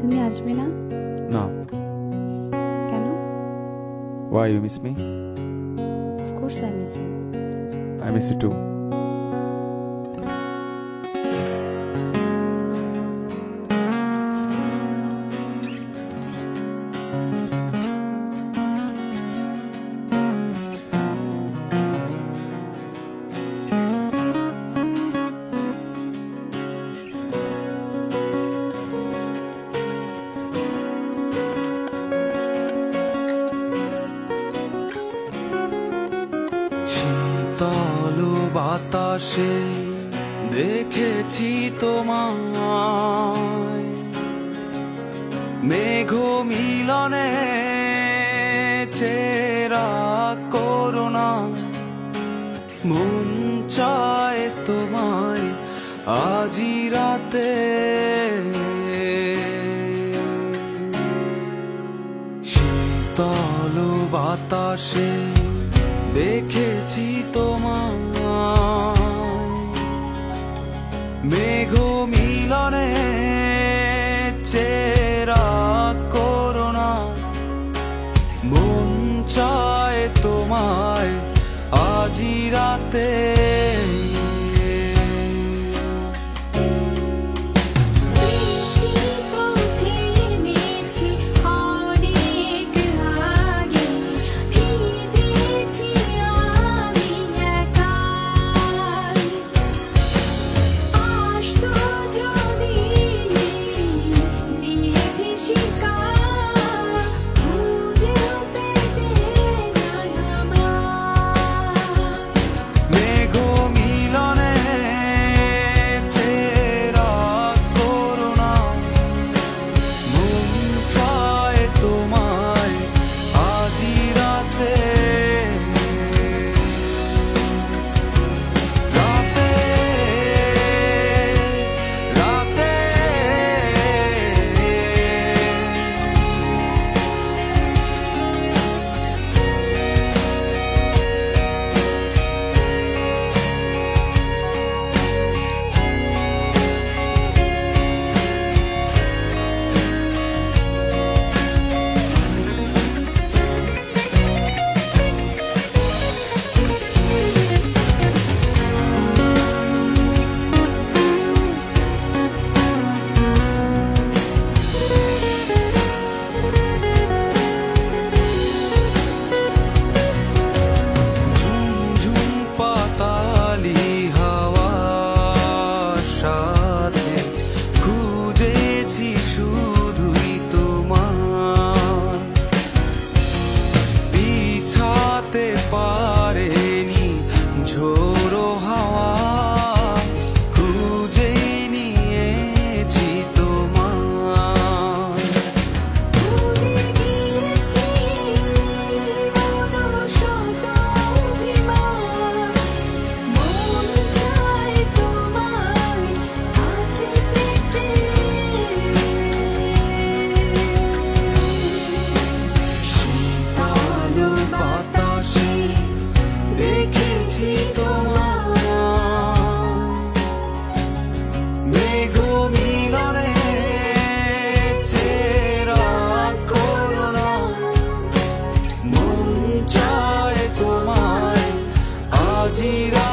তুমি আসবে না? No. কেন? Why you miss me? Of course I miss you. I miss you too. শীতল বাতাসে দেখেছি তোমায়, মেঘ মিলনে চেরা করুণা, মন চায় তোমায় আজি রাতে। শীতল বাতাসে দেখেছি তোমায়, মেঘ মিলনে চেরা করুণা, মন চায় তোমায় আজি রাতে। শুধুই তোমার বিছাতে পারেনি ঝোড়ো হাওয়া, খুঁজে নিয়েছি তোমার। দেখেছি তোমায়, মেঘ মিলনে চেরা করুণা, মন চায় তোমায় আজি রাতে।